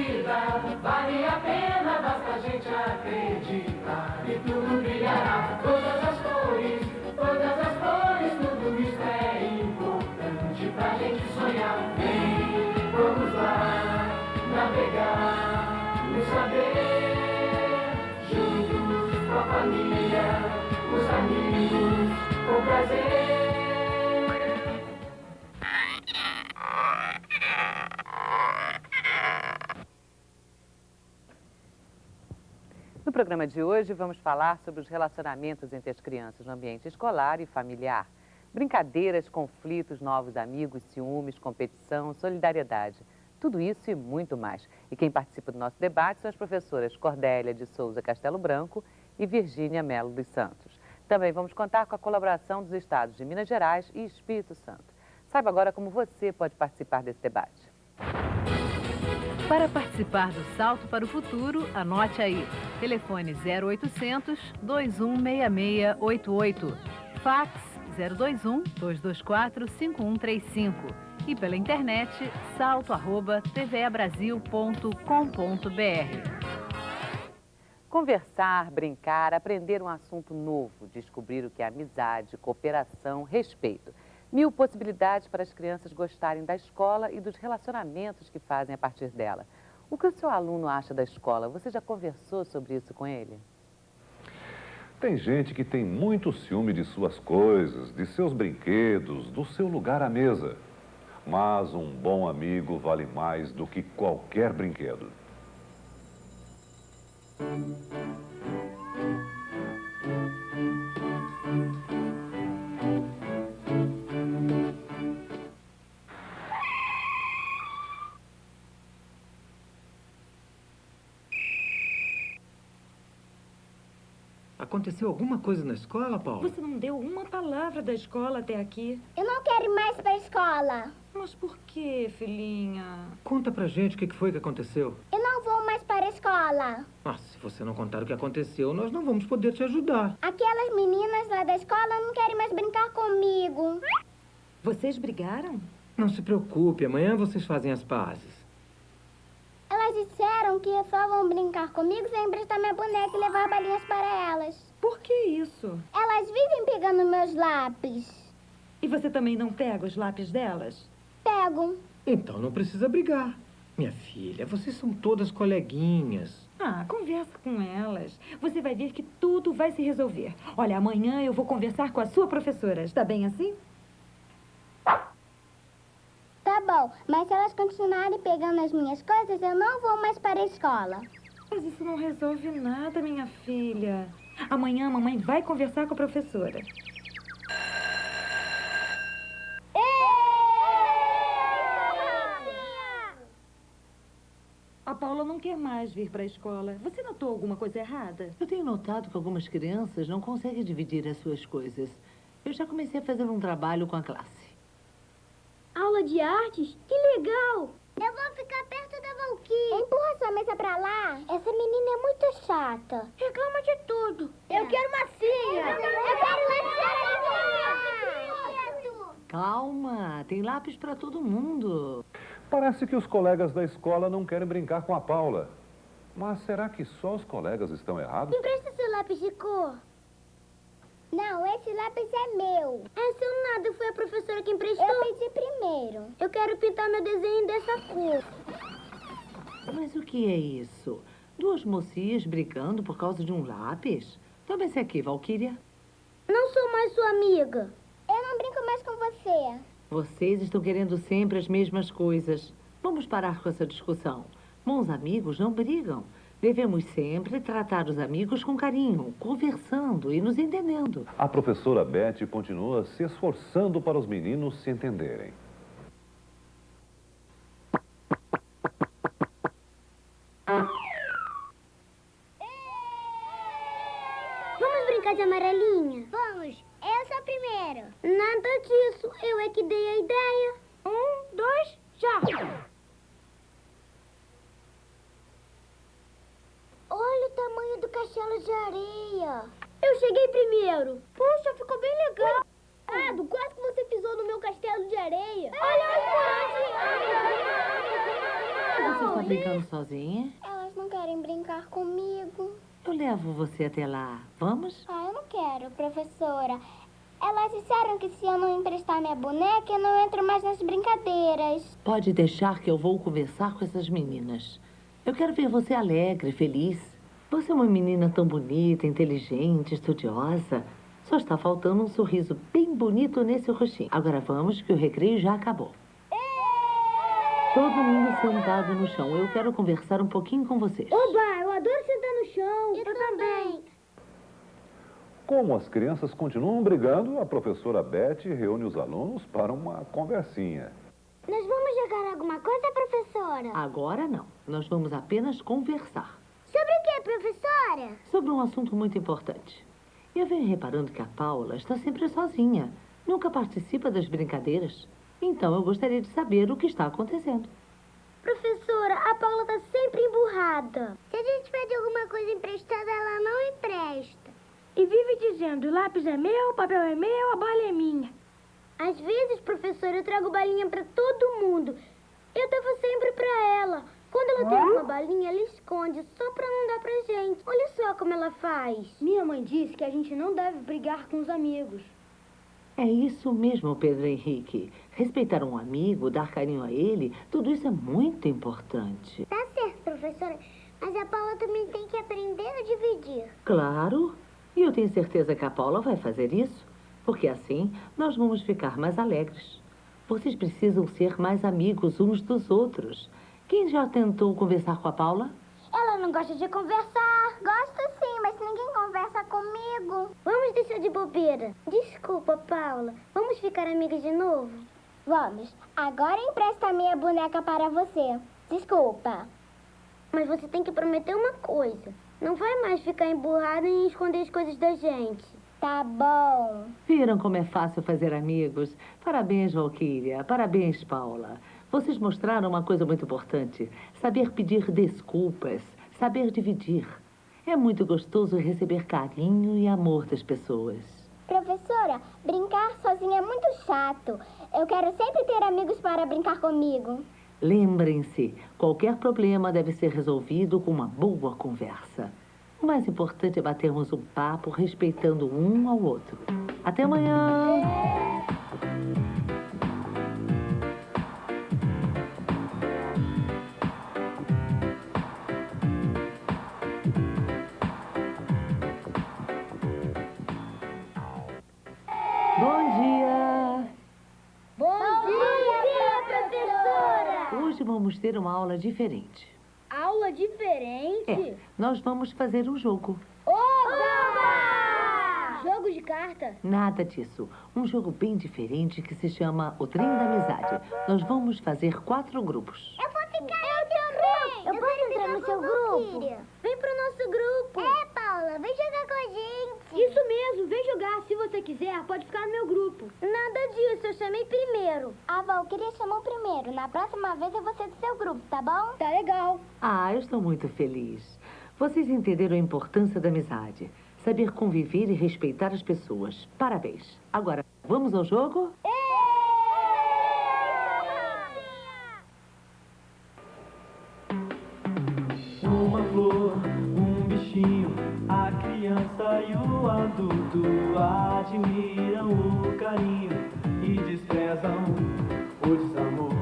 vida vale a pena, basta a gente acreditar. E tudo brilhará, todas as cores, tudo isso é importante pra gente sonhar. Vem, vamos lá, navegar no saber, juntos com a família, os amigos, com prazer. No programa de hoje, vamos falar sobre os relacionamentos entre as crianças no ambiente escolar e familiar. Brincadeiras, conflitos, novos amigos, ciúmes, competição, solidariedade. Tudo isso e muito mais. E quem participa do nosso debate são as professoras Cordélia de Souza Castelo Branco e Virgínia Melo dos Santos. Também vamos contar com a colaboração dos estados de Minas Gerais e Espírito Santo. Saiba agora como você pode participar desse debate. Para participar do Salto para o Futuro, anote aí. Telefone 0800 216688. Fax 021 224 5135. E pela internet, salto@tvabrasil.com.br. Conversar, brincar, aprender um assunto novo, descobrir o que é amizade, cooperação, respeito. 1000 possibilidades para as crianças gostarem da escola e dos relacionamentos que fazem a partir dela. O que o seu aluno acha da escola? Você já conversou sobre isso com ele? Tem gente que tem muito ciúme de suas coisas, de seus brinquedos, do seu lugar à mesa. Mas um bom amigo vale mais do que qualquer brinquedo. Aconteceu alguma coisa na escola, Paulo? Você não deu uma palavra da escola até aqui. Eu não quero ir mais pra escola. Mas por quê, filhinha? Conta pra gente o que foi que aconteceu. Eu não vou mais para a escola. Ah, se você não contar o que aconteceu, nós não vamos poder te ajudar. Aquelas meninas lá da escola não querem mais brincar comigo. Vocês brigaram? Não se preocupe, amanhã vocês fazem as pazes. Elas disseram que só vão brincar comigo sem emprestar minha boneca e levar balinhas para elas. Por que isso? Elas vivem pegando meus lápis. E você também não pega os lápis delas? Pego. Então não precisa brigar. Minha filha, vocês são todas coleguinhas. Ah, conversa com elas. Você vai ver que tudo vai se resolver. Olha, amanhã eu vou conversar com a sua professora. Está bem assim? Tá bom, mas se elas continuarem pegando as minhas coisas, eu não vou mais para a escola. Mas isso não resolve nada, minha filha. Amanhã a mamãe vai conversar com a professora. A Paula não quer mais vir para a escola. Você notou alguma coisa errada? Eu tenho notado que algumas crianças não conseguem dividir as suas coisas. Eu já comecei a fazer um trabalho com a classe. Aula de artes? Que legal! Eu vou ficar perto da Valquíria. Empurra sua mesa pra lá. Essa menina é muito chata. Reclama de tudo. Eu quero massinha. Eu quero massinha. Calma, tem lápis para todo mundo. Parece que os colegas da escola não querem brincar com a Paula. Mas será que só os colegas estão errados? Empresta seu lápis de cor. Não, esse lápis é meu. É seu nada, foi a professora que emprestou. Eu pedi primeiro. Eu quero pintar meu desenho dessa cor. Mas o que é isso? Duas mocinhas brigando por causa de um lápis? Toma esse aqui, Valquíria. Não sou mais sua amiga. Eu não brinco mais com você. Vocês estão querendo sempre as mesmas coisas. Vamos parar com essa discussão. Bons amigos não brigam. Devemos sempre tratar os amigos com carinho, conversando e nos entendendo. A professora Beth continua se esforçando para os meninos se entenderem. Vamos brincar de amarelinha? Vamos. Eu sou primeiro. Nada disso. Eu é que dei a ideia. 1, 2, já. Olha o tamanho do castelo de areia. Eu cheguei primeiro. Puxa, ficou bem legal. Quase que você pisou no meu castelo de areia. Olha Você está brincando sozinha? Elas não querem brincar comigo. Eu levo você até lá. Vamos? Ah, eu não quero, professora. Elas disseram que se eu não emprestar minha boneca, eu não entro mais nas brincadeiras. Pode deixar que eu vou conversar com essas meninas. Eu quero ver você alegre, feliz. Você é uma menina tão bonita, inteligente, estudiosa. Só está faltando um sorriso bem bonito nesse rostinho. Agora vamos, que o recreio já acabou. Todo mundo sentado no chão. Eu quero conversar um pouquinho com vocês. Oba, eu adoro sentar no chão. Eu também. Como as crianças continuam brigando, a professora Beth reúne os alunos para uma conversinha. Nós vamos jogar alguma coisa, professora? Agora não. Nós vamos apenas conversar Sobre o que, professora? sobre um assunto muito importante. Eu venho reparando que a Paula está sempre sozinha. Nunca participa das brincadeiras. Então eu gostaria de saber o que está acontecendo. Professora, a Paula tá sempre emburrada. Se a gente pede alguma coisa emprestada, ela não empresta. E vive dizendo, o lápis é meu, o papel é meu, a bala é minha. Às vezes, professora, eu trago balinha pra todo mundo. Eu dava sempre pra ela. Quando ela tem uma balinha, ela esconde, só pra não dar pra gente. Olha só como ela faz. Minha mãe disse que a gente não deve brigar com os amigos. É isso mesmo, Pedro Henrique. Respeitar um amigo, dar carinho a ele, tudo isso é muito importante. Tá certo, professora. Mas a Paula também tem que aprender a dividir. Claro. E eu tenho certeza que a Paula vai fazer isso, porque assim nós vamos ficar mais alegres. Vocês precisam ser mais amigos uns dos outros. Quem já tentou conversar com a Paula? Ela não gosta de conversar. Gosto sim, mas ninguém conversa comigo. Vamos deixar de bobeira. Desculpa, Paula. Vamos ficar amigas de novo? Vamos. Agora empresta a minha boneca para você. Desculpa. Mas você tem que prometer uma coisa. Não vai mais ficar emburrada em esconder as coisas da gente. Tá bom. Viram como é fácil fazer amigos? Parabéns, Valquíria. Parabéns, Paula. Vocês mostraram uma coisa muito importante. Saber pedir desculpas. Saber dividir. É muito gostoso receber carinho e amor das pessoas. Professora, brincar sozinha é muito chato. Eu quero sempre ter amigos para brincar comigo. Lembrem-se, qualquer problema deve ser resolvido com uma boa conversa. O mais importante é batermos um papo respeitando um ao outro. Até amanhã! Bom dia! Bom dia, professora! Hoje vamos ter uma aula diferente. Aula diferente? Nós vamos fazer um jogo. Oba! Jogo de carta? Nada disso. Um jogo bem diferente que se chama O Trem da Amizade. Nós vamos fazer 4 grupos. Eu vou ficar também! Eu posso entrar no seu grupo? Vem pro nosso grupo! É, Paula, vem jogar com a gente! Isso mesmo, vem jogar. Se você quiser, pode ficar no meu grupo. Nada disso, eu chamei primeiro. A Valquíria chamou primeiro. Na próxima vez eu vou ser do seu grupo, tá bom? Tá legal. Ah, eu estou muito feliz. Vocês entenderam a importância da amizade. Saber conviver e respeitar as pessoas. Parabéns. Agora, vamos ao jogo? Uma flor, um bichinho, a criança e o adulto admiram o carinho e desprezam o desamor.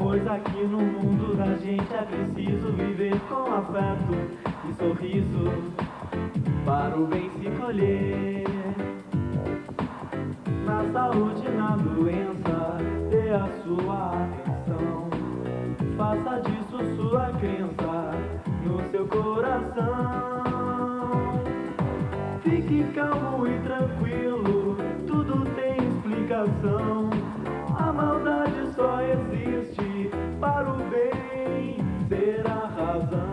Pois aqui no mundo da gente é preciso viver com afeto e sorriso para o bem se colher. Na saúde e na doença, dê a sua atenção. Faça disso sua crença no seu coração. Fique calmo e tranquilo, tudo tem explicação. A maldade só existe para o bem ser a razão.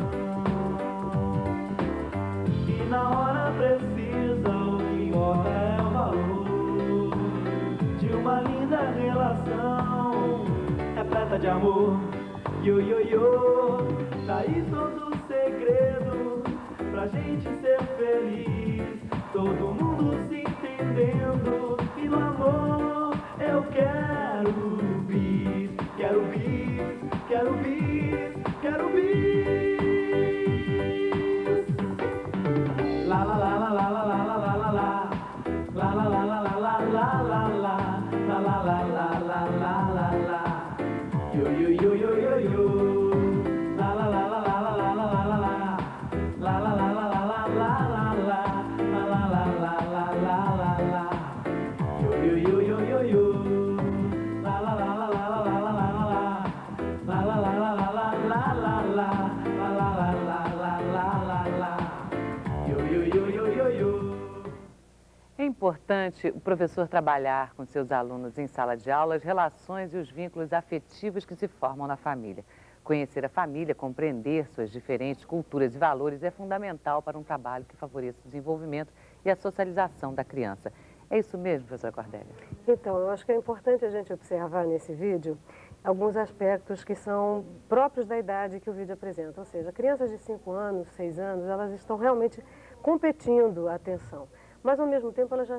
E na hora precisa o que importa é o valor de uma linda relação repleta de amor. Daí todo o segredo pra gente ser feliz, todo mundo se entendendo e no amor eu quero bis. quero bis, quero bis. La la la la la la la la la la la. La la la la la la la la la. La la la la la la la la. Yo yo yo yo yo yo. La la la la la la la la la la. La la la la la la la la la. La la la la la la la la. Yo yo yo yo yo yo. La la la la la la la la la la. La la la la la la la la la. La la la la la la la la. Yo yo yo yo yo yo. É importante o professor trabalhar com seus alunos em sala de aula as relações e os vínculos afetivos que se formam na família. Conhecer a família, compreender suas diferentes culturas e valores é fundamental para um trabalho que favoreça o desenvolvimento e a socialização da criança. É isso mesmo, professora Cordélia? Então, eu acho que é importante a gente observar nesse vídeo alguns aspectos que são próprios da idade que o vídeo apresenta. Ou seja, crianças de 5 anos, 6 anos, elas estão realmente competindo a atenção. Mas, ao mesmo tempo, elas já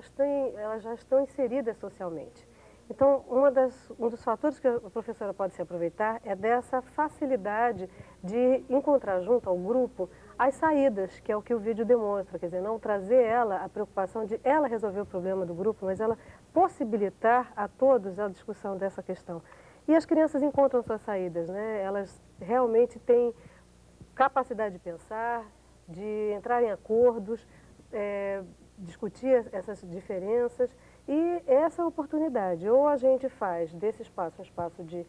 estão inseridas socialmente. Então, um dos fatores que a professora pode se aproveitar é dessa facilidade de encontrar junto ao grupo as saídas, que é o que o vídeo demonstra. Quer dizer, não trazer ela a preocupação de ela resolver o problema do grupo, mas ela possibilitar a todos a discussão dessa questão. E as crianças encontram suas saídas, né? Elas realmente têm capacidade de pensar, de entrar em acordos, discutir essas diferenças, e essa oportunidade, ou a gente faz desse espaço um espaço de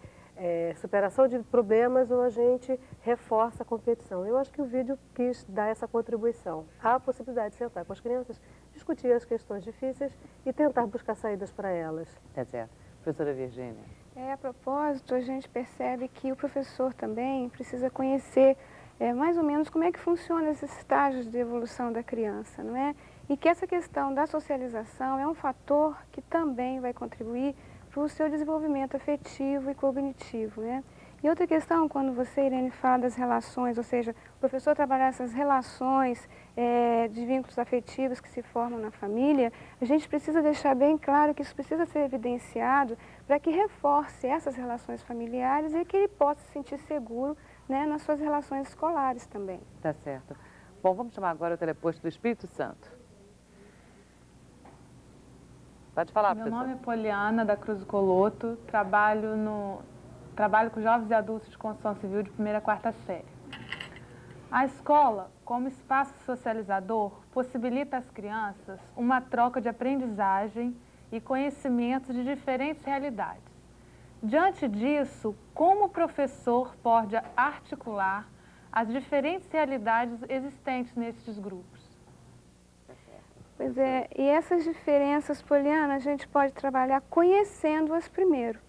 superação de problemas, ou a gente reforça a competição. Eu acho que o vídeo quis dar essa contribuição. Há a possibilidade de sentar com as crianças, discutir as questões difíceis e tentar buscar saídas para elas. Tá certo. Professora Virgínia. A propósito, a gente percebe que o professor também precisa conhecer mais ou menos como é que funciona esses estágios de evolução da criança, não é? E que essa questão da socialização é um fator que também vai contribuir para o seu desenvolvimento afetivo e cognitivo, né? E outra questão, quando você, Irene, fala das relações, ou seja, o professor trabalhar essas relações de vínculos afetivos que se formam na família, a gente precisa deixar bem claro que isso precisa ser evidenciado para que reforce essas relações familiares e que ele possa se sentir seguro, né, nas suas relações escolares também. Tá certo. Bom, vamos chamar agora o teleposto do Espírito Santo. Pode falar, professora. Meu nome é Poliana, da Cruz do Coloto. Trabalho com jovens e adultos de construção civil de 1ª a 4ª série. A escola, como espaço socializador, possibilita às crianças uma troca de aprendizagem e conhecimentos de diferentes realidades. Diante disso, como o professor pode articular as diferentes realidades existentes nestes grupos? Pois é, e essas diferenças, Poliana, a gente pode trabalhar conhecendo-as primeiro,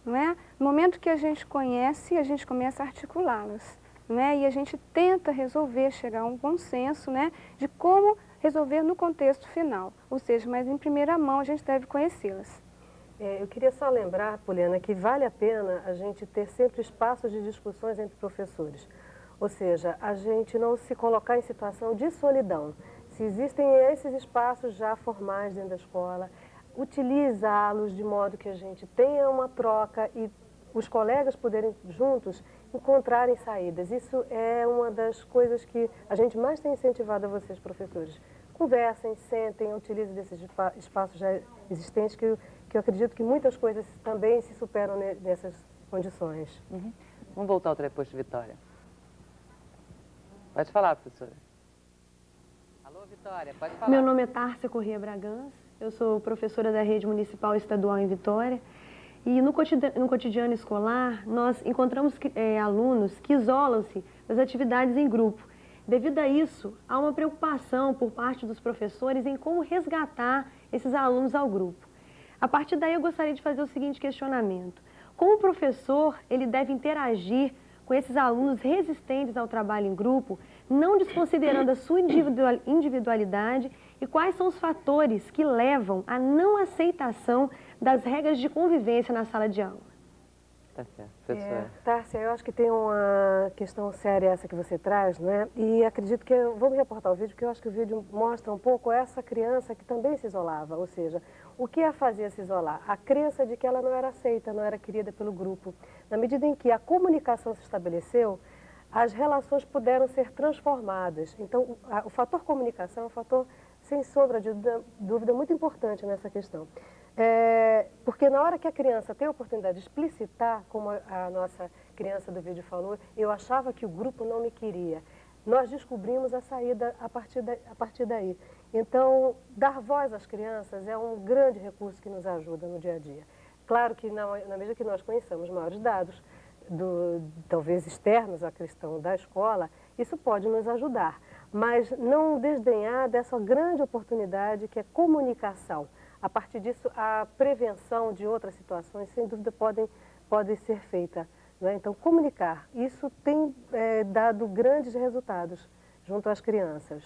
não é? No momento que a gente conhece, a gente começa a articulá-las, não é? E a gente tenta resolver, chegar a um consenso, né, de como resolver no contexto final, ou seja, mas em primeira mão a gente deve conhecê-las. Eu queria só lembrar, Poliana, que vale a pena a gente ter sempre espaços de discussões entre professores. Ou seja, a gente não se colocar em situação de solidão. Se existem esses espaços já formais dentro da escola, utilizá-los de modo que a gente tenha uma troca e os colegas poderem juntos encontrarem saídas. Isso é uma das coisas que a gente mais tem incentivado a vocês, professores. Conversem, sentem, utilizem desses espaços já existentes, que eu acredito que muitas coisas também se superam nessas condições. Uhum. Vamos voltar ao teleposto, Vitória. Pode falar, professora. Alô, Vitória, pode falar. Meu nome é Tárcia Corrêa Bragança, eu sou professora da Rede Municipal Estadual em Vitória. E no cotidiano escolar, nós encontramos alunos que isolam-se das atividades em grupo. Devido a isso, há uma preocupação por parte dos professores em como resgatar esses alunos ao grupo. A partir daí, eu gostaria de fazer o seguinte questionamento. Como o professor ele deve interagir com esses alunos resistentes ao trabalho em grupo, não desconsiderando a sua individualidade, e quais são os fatores que levam à não aceitação das regras de convivência na sala de aula? Tá certo, professora. Tárcia, eu acho que tem uma questão séria essa que você traz, né? E acredito que, vou me reportar o vídeo, porque eu acho que o vídeo mostra um pouco essa criança que também se isolava, ou seja, o que a fazia se isolar? A crença de que ela não era aceita, não era querida pelo grupo. Na medida em que a comunicação se estabeleceu, as relações puderam ser transformadas. Então, o fator comunicação é um fator, sem sombra de dúvida, muito importante nessa questão. Porque na hora que a criança tem a oportunidade de explicitar, como a nossa criança do vídeo falou, eu achava que o grupo não me queria. Nós descobrimos a saída a partir daí. Então, dar voz às crianças é um grande recurso que nos ajuda no dia a dia. Claro que na medida que nós conheçamos maiores dados, talvez externos à questão da escola, isso pode nos ajudar. Mas não desdenhar dessa grande oportunidade que é comunicação. A partir disso, a prevenção de outras situações, sem dúvida, pode ser feita. Né? Então, comunicar, isso tem dado grandes resultados junto às crianças.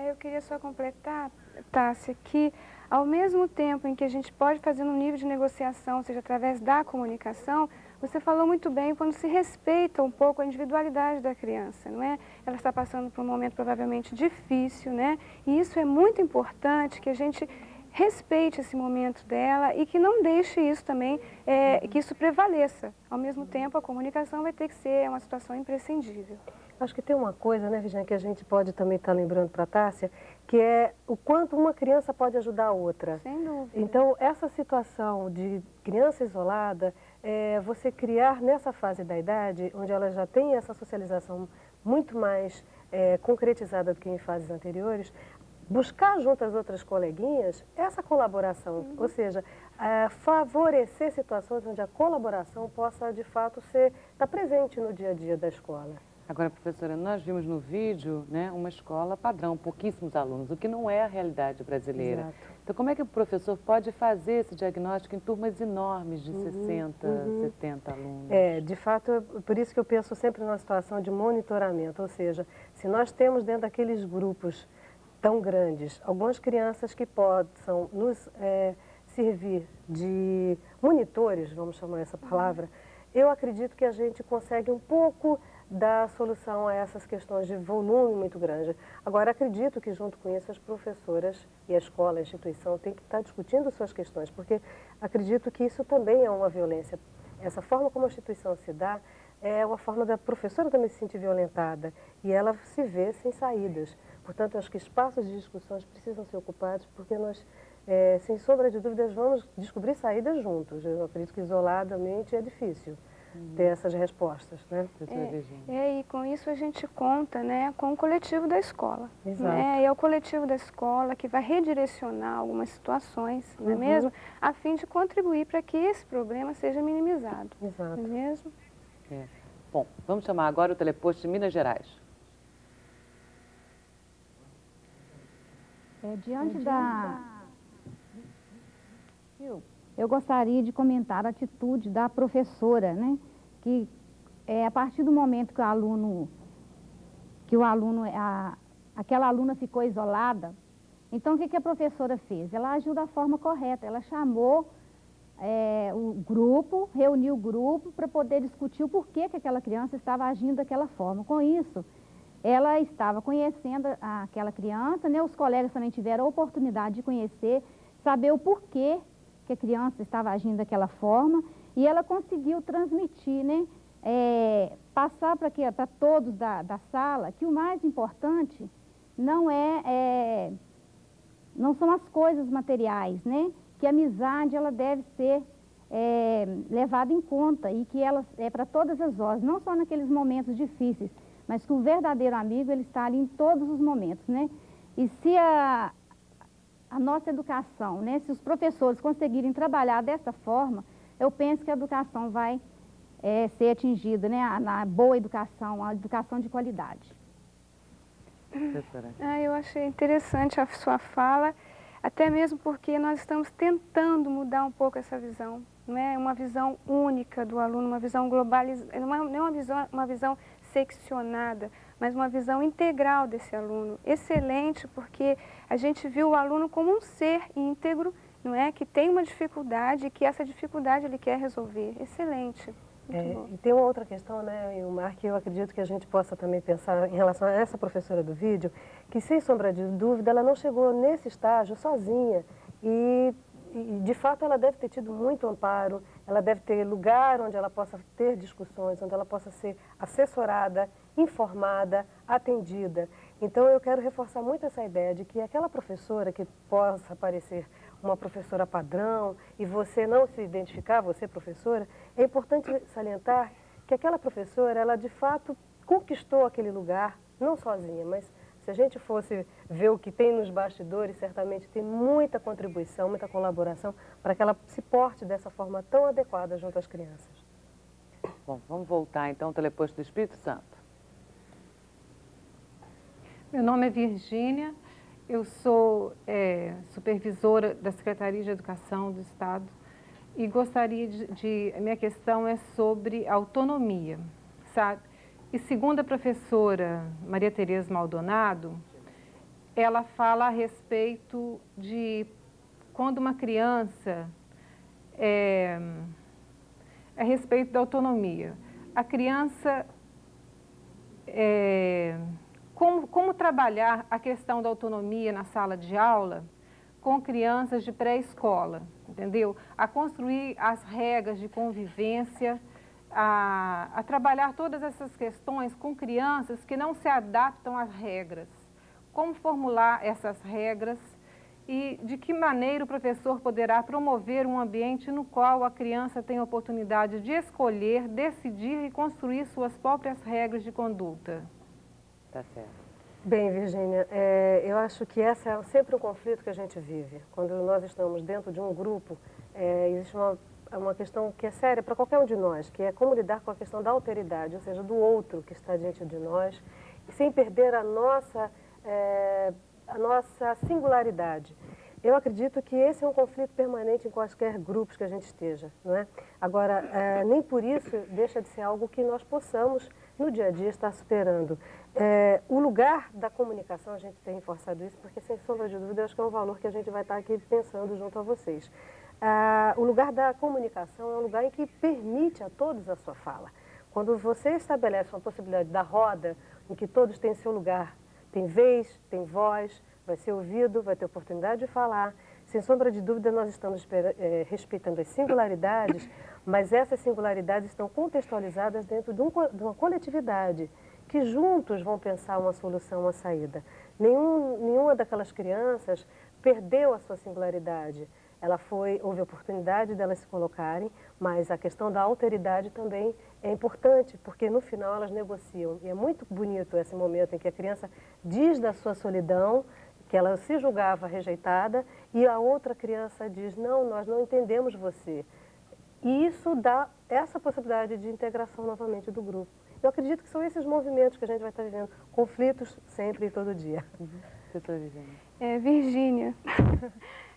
Eu queria só completar, Tássia, que ao mesmo tempo em que a gente pode fazer um nível de negociação, seja através da comunicação, você falou muito bem quando se respeita um pouco a individualidade da criança, não é? Ela está passando por um momento provavelmente difícil, né? E isso é muito importante, que a gente respeite esse momento dela e que não deixe isso também, que isso prevaleça. Ao mesmo tempo, a comunicação vai ter que ser uma situação imprescindível. Acho que tem uma coisa, né, Virginia, que a gente pode também estar lembrando para a Tássia, que é o quanto uma criança pode ajudar a outra. Sem dúvida. Então, essa situação de criança isolada, você criar nessa fase da idade, onde ela já tem essa socialização muito mais concretizada do que em fases anteriores, buscar junto às outras coleguinhas essa colaboração, ou seja, favorecer situações onde a colaboração possa, de fato, estar presente no dia a dia da escola. Agora, professora, nós vimos no vídeo, né, uma escola padrão, pouquíssimos alunos, o que não é a realidade brasileira. Exato. Então, como é que o professor pode fazer esse diagnóstico em turmas enormes de 60, 70 alunos? De fato, por isso que eu penso sempre numa situação de monitoramento, ou seja, se nós temos dentro daqueles grupos tão grandes, algumas crianças que possam nos servir de monitores, vamos chamar essa palavra, eu acredito que a gente consegue um pouco dar solução a essas questões de volume muito grande. Agora, acredito que junto com isso as professoras e a escola, a instituição, tem que estar discutindo suas questões, porque acredito que isso também é uma violência. Essa forma como a instituição se dá é uma forma da professora também se sentir violentada e ela se vê sem saídas. Portanto, acho que espaços de discussões precisam ser ocupados, porque nós, sem sombra de dúvidas, vamos descobrir saídas juntos. Eu acredito que isoladamente é difícil ter essas respostas, né? E com isso a gente conta, né, com o coletivo da escola. Exato. Né? E é o coletivo da escola que vai redirecionar algumas situações, não é mesmo? A fim de contribuir para que esse problema seja minimizado. Exato. Não é mesmo? Bom, vamos chamar agora o teleposto de Minas Gerais. Diante eu gostaria de comentar a atitude da professora, né? Que a partir do momento que aquela aluna ficou isolada, então o que a professora fez? Ela agiu da forma correta, ela chamou o grupo, reuniu o grupo para poder discutir o porquê que aquela criança estava agindo daquela forma. Com isso, ela estava conhecendo aquela criança, né? Os colegas também tiveram a oportunidade de conhecer, saber o porquê que a criança estava agindo daquela forma, e ela conseguiu transmitir, né? Passar para todos da sala que o mais importante não são as coisas materiais, né? Que a amizade ela deve ser levada em conta e que ela é para todas as horas, não só naqueles momentos difíceis, mas que o verdadeiro amigo ele está ali em todos os momentos, né? E se a nossa educação, né, se os professores conseguirem trabalhar dessa forma, eu penso que a educação vai ser atingida, né, na boa educação, a educação de qualidade. Eu achei interessante a sua fala, até mesmo porque nós estamos tentando mudar um pouco essa visão, não é uma visão única do aluno, uma visão globalizada, não é uma visão seccionada, mas uma visão integral desse aluno. Excelente, porque a gente viu o aluno como um ser íntegro, não é? Que tem uma dificuldade e que essa dificuldade ele quer resolver. Excelente. E tem uma outra questão, né, Ilmar, que eu acredito que a gente possa também pensar em relação a essa professora do vídeo, que sem sombra de dúvida ela não chegou nesse estágio sozinha e de fato ela deve ter tido muito amparo, ela deve ter lugar onde ela possa ter discussões, onde ela possa ser assessorada, informada, atendida. Então eu quero reforçar muito essa ideia de que aquela professora que possa parecer uma professora padrão e você não se identificar, você professora, é importante salientar que aquela professora, ela de fato conquistou aquele lugar, não sozinha, mas se a gente fosse ver o que tem nos bastidores, certamente tem muita contribuição, muita colaboração para que ela se porte dessa forma tão adequada junto às crianças. Bom, vamos voltar então ao Teleposto do Espírito Santo. Meu nome é Virgínia, eu sou supervisora da Secretaria de Educação do Estado e gostaria minha questão é sobre autonomia, sabe? E segundo a professora Maria Tereza Maldonado, ela fala a respeito de quando uma criança, a respeito da autonomia. A criança, como trabalhar a questão da autonomia na sala de aula com crianças de pré-escola, entendeu? A construir as regras de convivência, a trabalhar todas essas questões com crianças que não se adaptam às regras. Como formular essas regras e de que maneira o professor poderá promover um ambiente no qual a criança tem a oportunidade de escolher, decidir e construir suas próprias regras de conduta. Tá certo. Bem, Virgínia, eu acho que esse é sempre um conflito que a gente vive. Quando nós estamos dentro de um grupo, existe uma questão que é séria para qualquer um de nós, que é como lidar com a questão da alteridade, ou seja, do outro que está diante de nós, sem perder a nossa singularidade. Eu acredito que esse é um conflito permanente em quaisquer grupos que a gente esteja, não é? Agora, nem por isso deixa de ser algo que nós possamos, no dia a dia, estar superando. O lugar da comunicação, a gente tem reforçado isso, porque, sem sombra de dúvida, eu acho que é um valor que a gente vai estar aqui pensando junto a vocês. O lugar da comunicação é um lugar em que permite a todos a sua fala. Quando você estabelece uma possibilidade da roda, em que todos têm seu lugar, tem vez, tem voz, vai ser ouvido, vai ter oportunidade de falar. Sem sombra de dúvida, nós estamos respeitando as singularidades, mas essas singularidades estão contextualizadas dentro de uma coletividade, que juntos vão pensar uma solução, uma saída. Nenhuma daquelas crianças perdeu a sua singularidade. Houve oportunidade delas se colocarem, mas a questão da alteridade também é importante, porque no final elas negociam. E é muito bonito esse momento em que a criança diz da sua solidão, que ela se julgava rejeitada, e a outra criança diz, não, nós não entendemos você. E isso dá essa possibilidade de integração novamente do grupo. Eu acredito que são esses movimentos que a gente vai estar vivendo, conflitos sempre e todo dia. Professora Virgínia. Virgínia,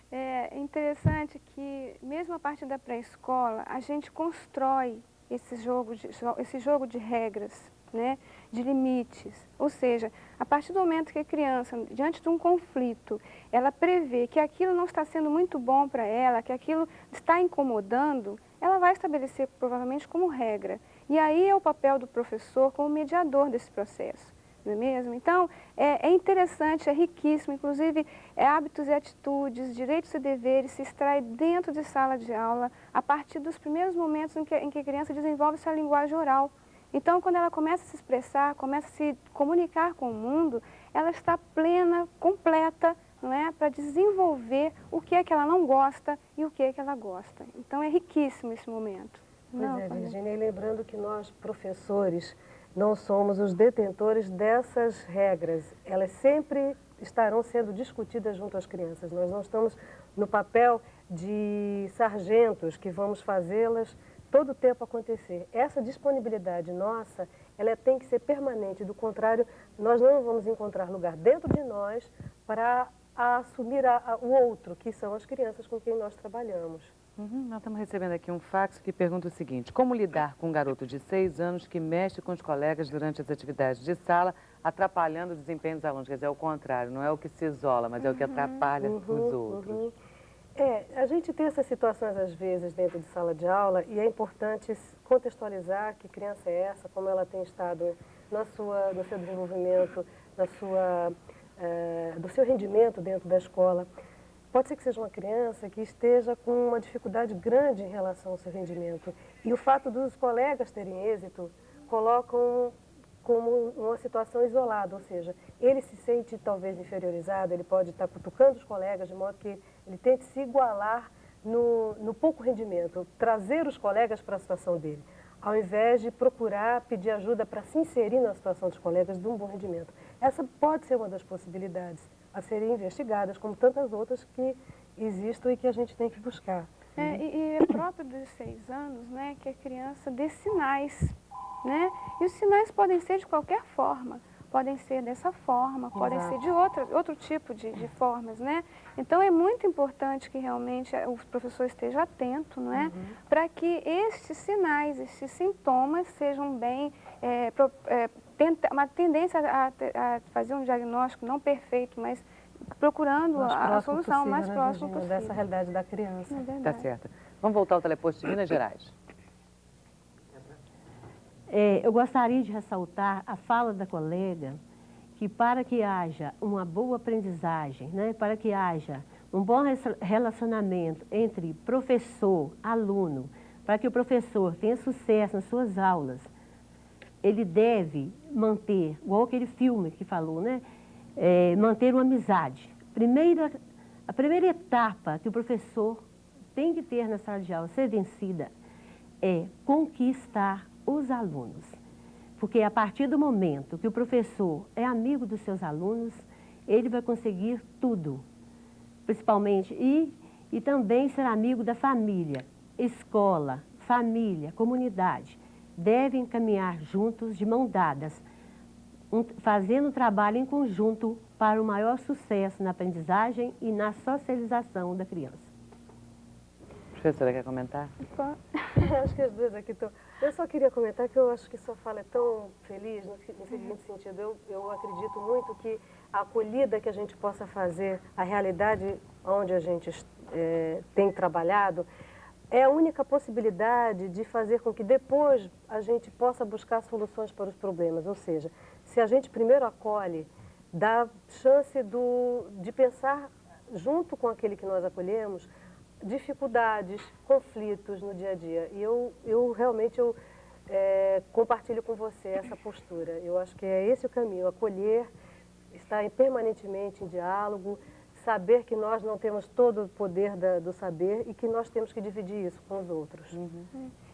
é interessante que, mesmo a partir da pré-escola, a gente constrói esse jogo de regras, né, de limites. Ou seja, a partir do momento que a criança, diante de um conflito, ela prevê que aquilo não está sendo muito bom para ela, que aquilo está incomodando, ela vai estabelecer provavelmente como regra. E aí é o papel do professor como mediador desse processo, não é mesmo? Então, é interessante, é riquíssimo, inclusive hábitos e atitudes, direitos e deveres se extrai dentro de sala de aula a partir dos primeiros momentos em que a criança desenvolve sua linguagem oral. Então, quando ela começa a se expressar, começa a se comunicar com o mundo, ela está plena, completa, não é? Para desenvolver o que é que ela não gosta e o que é que ela gosta. Então, é riquíssimo esse momento. Virgínia, e lembrando que nós, professores, não somos os detentores dessas regras. Elas sempre estarão sendo discutidas junto às crianças. Nós não estamos no papel de sargentos que vamos fazê-las todo o tempo acontecer. Essa disponibilidade nossa, ela tem que ser permanente. Do contrário, nós não vamos encontrar lugar dentro de nós para assumir o outro, que são as crianças com quem nós trabalhamos. Nós estamos recebendo aqui um fax que pergunta o seguinte: como lidar com um garoto de 6 anos que mexe com os colegas durante as atividades de sala, atrapalhando o desempenho dos alunos? Quer dizer, é o contrário, não é o que se isola, mas é o que atrapalha os outros. A gente tem essas situações às vezes dentro de sala de aula e é importante contextualizar que criança é essa, como ela tem estado no seu desenvolvimento, do seu rendimento dentro da escola. Pode ser que seja uma criança que esteja com uma dificuldade grande em relação ao seu rendimento. E o fato dos colegas terem êxito colocam como uma situação isolada, ou seja, ele se sente talvez inferiorizado, ele pode estar cutucando os colegas de modo que ele tente se igualar no pouco rendimento, trazer os colegas para a situação dele, ao invés de procurar pedir ajuda para se inserir na situação dos colegas de um bom rendimento. Essa pode ser uma das possibilidades a serem investigadas, como tantas outras que existem e que a gente tem que buscar. E é próprio dos 6 anos, né, que a criança dê sinais, né? E os sinais podem ser de qualquer forma, podem ser dessa forma, podem ser de outro tipo de formas, né? Então é muito importante que realmente o professor esteja atento, não é? Para que estes sinais, estes sintomas sejam bem, uma tendência a fazer um diagnóstico não perfeito, mas procurando a solução mais próxima possível dessa realidade da criança. Tá certo. Vamos voltar ao teleposto de Minas Gerais. Eu gostaria de ressaltar a fala da colega que para que haja uma boa aprendizagem, né, para que haja um bom relacionamento entre professor, aluno, para que o professor tenha sucesso nas suas aulas, ele deve manter, igual aquele filme que falou, né, manter uma amizade. A primeira etapa que o professor tem que ter na sala de aula, ser vencida, é conquistar os alunos. Porque a partir do momento que o professor é amigo dos seus alunos, ele vai conseguir tudo. Principalmente, e também ser amigo da família, escola, família, comunidade. Devem caminhar juntos, de mão dadas, fazendo um trabalho em conjunto para o maior sucesso na aprendizagem e na socialização da criança. Professora, quer comentar? Acho que as duas aqui estão... Eu só queria comentar que eu acho que sua fala é tão feliz, no seguinte sentido, eu acredito muito que a acolhida que a gente possa fazer, a realidade onde a gente tem trabalhado, é a única possibilidade de fazer com que depois a gente possa buscar soluções para os problemas. Ou seja, se a gente primeiro acolhe, dá chance de pensar junto com aquele que nós acolhemos, dificuldades, conflitos no dia a dia. E eu realmente compartilho com você essa postura. Eu acho que é esse o caminho, acolher, estar permanentemente em diálogo, saber que nós não temos todo o poder do saber e que nós temos que dividir isso com os outros.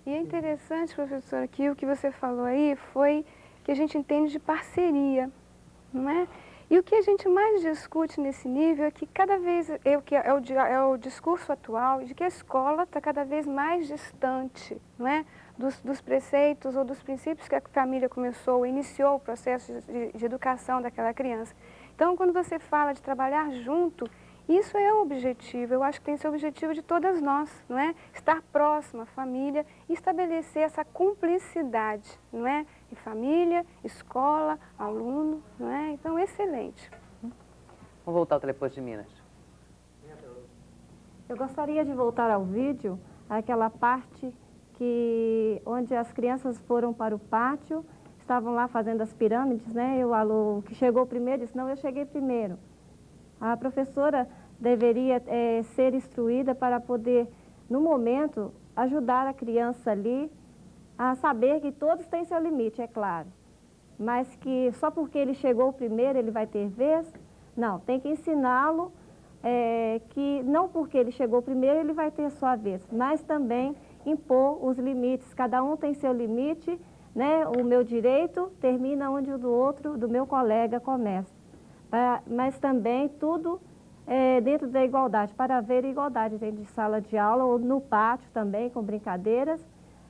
E é interessante, professora, que o que você falou aí foi que a gente entende de parceria, não é? E o que a gente mais discute nesse nível é que cada vez, é o discurso atual, de que a escola está cada vez mais distante, não é? Dos preceitos ou dos princípios que a família iniciou o processo de educação daquela criança. Então, quando você fala de trabalhar junto, isso é o objetivo, eu acho que tem que ser o objetivo de todas nós, não é? Estar próximo à família e estabelecer essa cumplicidade, não é? De família, escola, aluno, não é? Então, excelente. Vamos voltar ao teleposto de Minas. Eu gostaria de voltar ao vídeo, aquela parte onde as crianças foram para o pátio, estavam lá fazendo as pirâmides, né? E o aluno que chegou primeiro disse, não, eu cheguei primeiro. A professora deveria ser instruída para poder, no momento, ajudar a criança ali a saber que todos têm seu limite, é claro. Mas que só porque ele chegou primeiro ele vai ter vez? Não, tem que ensiná-lo que não porque ele chegou primeiro ele vai ter sua vez, mas também impor os limites. Cada um tem seu limite, né? O meu direito termina onde o do meu colega começa. Mas também tudo dentro da igualdade, para haver igualdade dentro de sala de aula ou no pátio também, com brincadeiras.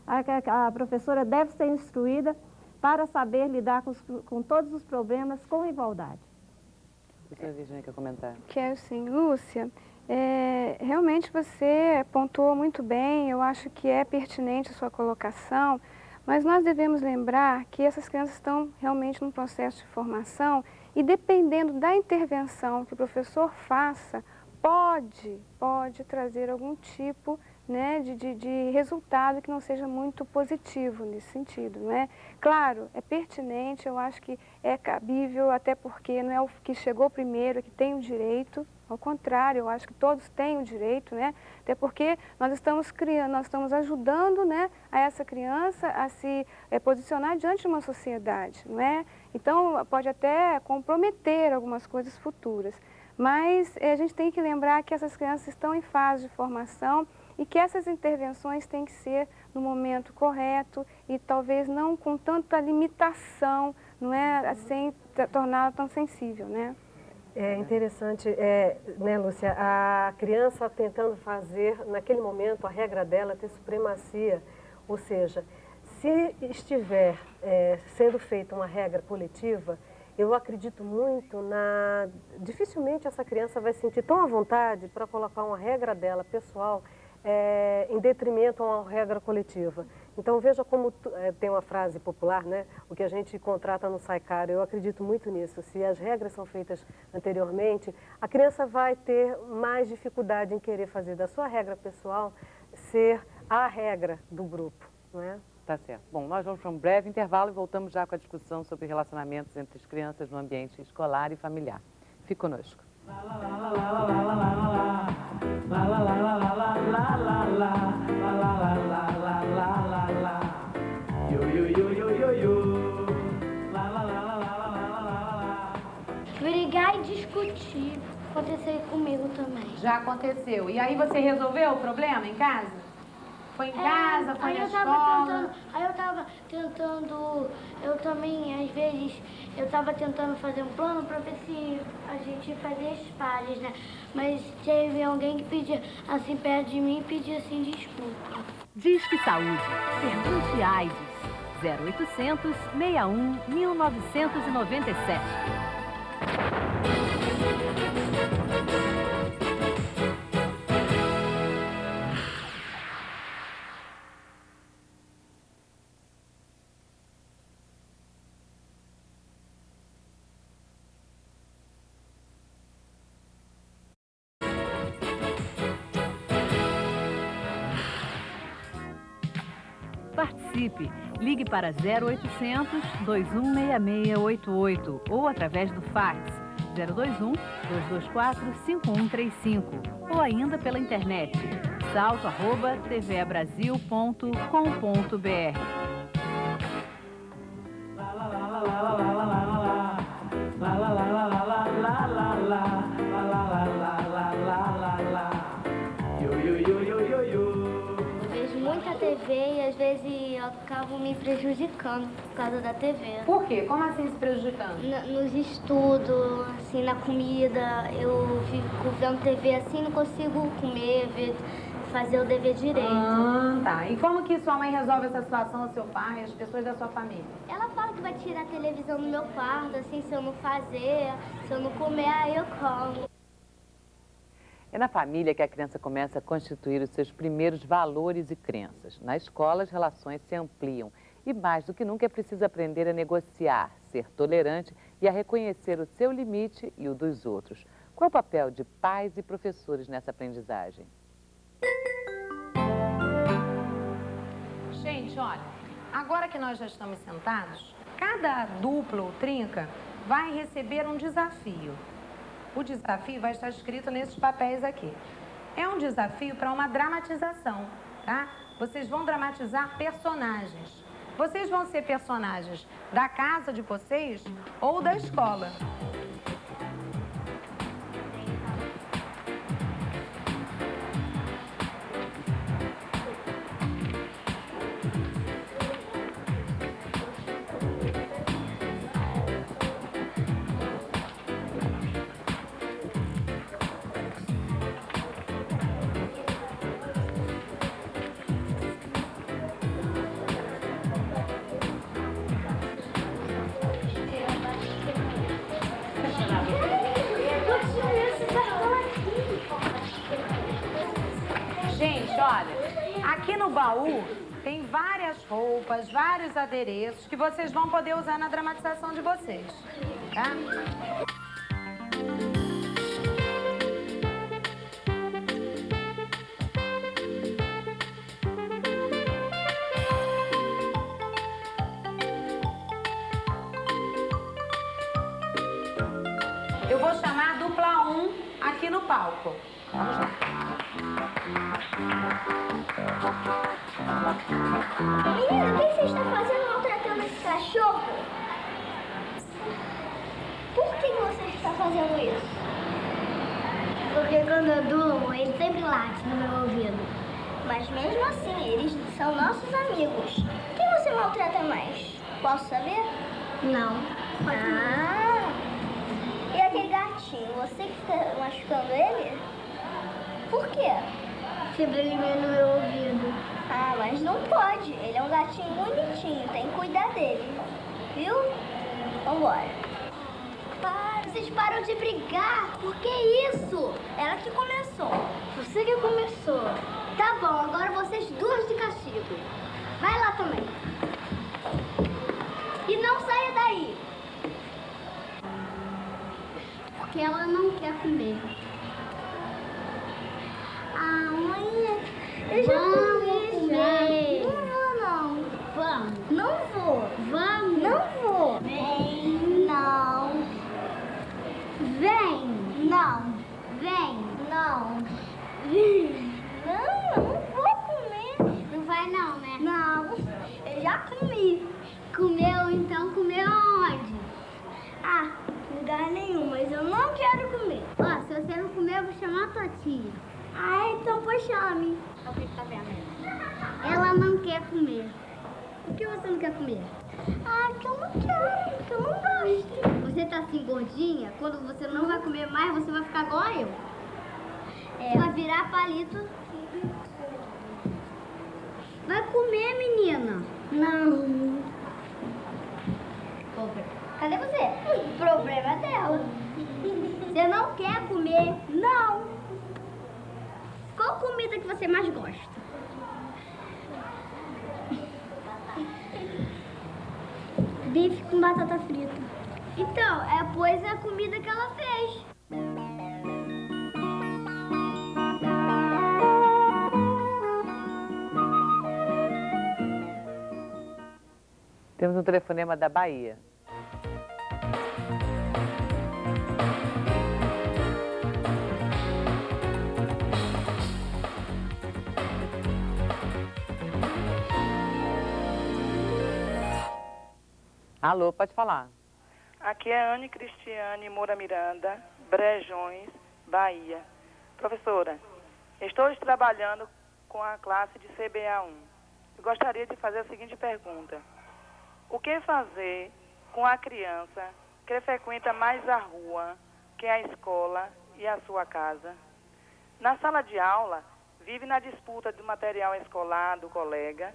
A professora deve ser instruída para saber lidar com todos os problemas com igualdade. Professora Virginia, quer comentar? Quero sim. Lúcia, realmente você pontuou muito bem, eu acho que é pertinente a sua colocação, mas nós devemos lembrar que essas crianças estão realmente num processo de formação e dependendo da intervenção que o professor faça, pode trazer algum tipo, né, de resultado que não seja muito positivo nesse sentido, não é? Claro, é pertinente, eu acho que é cabível, até porque não é o que chegou primeiro que tem o direito, ao contrário, eu acho que todos têm o direito, né? Até porque nós estamos criando, nós estamos ajudando, né, a essa criança a se posicionar diante de uma sociedade, não é? Então, pode até comprometer algumas coisas futuras, mas a gente tem que lembrar que essas crianças estão em fase de formação e que essas intervenções têm que ser no momento correto e talvez não com tanta limitação, não é, sem torná-la tão sensível, né? É interessante, né, Lúcia, a criança tentando fazer, naquele momento, a regra dela ter supremacia, ou seja, se estiver sendo feita uma regra coletiva, eu acredito muito dificilmente essa criança vai sentir tão à vontade para colocar uma regra dela, pessoal, em detrimento a uma regra coletiva. Então veja como tem uma frase popular, né? O que a gente contrata não sai caro. Eu acredito muito nisso. Se as regras são feitas anteriormente, a criança vai ter mais dificuldade em querer fazer da sua regra pessoal ser a regra do grupo, não é? Tá certo. Bom, nós vamos para um breve intervalo e voltamos já com a discussão sobre relacionamentos entre as crianças no ambiente escolar e familiar. Fique conosco. Brigar e discutir aconteceu comigo também. Já aconteceu. E aí você resolveu o problema em casa? Foi em casa, foi na escola? Aí eu tava tentando, eu também, às vezes, eu tava tentando fazer um plano pra ver se a gente fazia as pazes, né? Mas teve alguém que pedia, assim, perto de mim, pedia, assim, desculpa. Disque Saúde. Pergunte AIDS. 0800 61 1997. Participe. Ligue para 0800 216688 ou através do fax 021 224 5135 ou ainda pela internet salto@tvebrasil.com.br. Muita TV e às vezes eu acabo me prejudicando por causa da TV. Por quê? Como assim se prejudicando? Nos estudos, assim, na comida, eu fico vendo TV assim, não consigo comer, fazer o dever direito. Tá. E como que sua mãe resolve essa situação, o seu pai, as pessoas da sua família? Ela fala que vai tirar a televisão do meu quarto, assim, se eu não fazer, se eu não comer, aí eu como. É na família que a criança começa a constituir os seus primeiros valores e crenças. Na escola, as relações se ampliam. E mais do que nunca é preciso aprender a negociar, ser tolerante e a reconhecer o seu limite e o dos outros. Qual é o papel de pais e professores nessa aprendizagem? Gente, olha, agora que nós já estamos sentados, cada dupla ou trinca vai receber um desafio. O desafio vai estar escrito nesses papéis aqui. É um desafio para uma dramatização, tá? Vocês vão dramatizar personagens. Vocês vão ser personagens da casa de vocês ou da escola. Gente, olha, aqui no baú tem várias roupas, vários adereços que vocês vão poder usar na dramatização de vocês, tá? palco. Vamos lá. Menina, o que você está fazendo maltratando esse cachorro? Por que você está fazendo isso? Porque quando eu durmo, ele sempre late no meu ouvido. Mas mesmo assim, eles são nossos amigos. Quem você maltrata mais? Posso saber? Não. Ah! E aquele gatinho, você que fica machucando ele? Por quê? Sempre ele vem no meu ouvido. Ah, mas não pode. Ele é um gatinho bonitinho, tem que cuidar dele. Viu? Vambora. Vocês param de brigar. Por que isso? Ela que começou. Você que começou. Tá bom, agora vocês duas de castigo. Vai lá também. E não saia daí. Porque ela não quer comer. Ah, mãe, eu já comi. Comer. Não. Vamos. Não vou. Vamos. Não vou. Vem. Não. Vem. Não. Vem. Não. Vem. Não vou comer. Não vai não, né? Não. Eu já comi. Comeu, então comeu aonde? Ah, lugar nenhum, mas eu não quero comer. Ó, se você não comer, eu vou chamar a tua tia. Ah, então pois chame. O que tá vendo? Ela não quer comer. Por que você não quer comer? Ah, que eu não quero, que eu não gosto. Você tá assim gordinha, quando você não vai comer mais, você vai ficar igual eu. É. Vai virar palito. Vai comer, menina. Não. Cadê você? O problema é dela. Você não quer comer? Não. Qual comida que você mais gosta? Bife com batata frita. Então, pois é a comida que ela fez. Temos um telefonema da Bahia. Alô, pode falar. Aqui é Anne Cristiane Moura Miranda, Brejões, Bahia. Professora, estou trabalhando com a classe de CBA1. Eu gostaria de fazer a seguinte pergunta. O que fazer com a criança que frequenta mais a rua que a escola e a sua casa? Na sala de aula, vive na disputa do material escolar do colega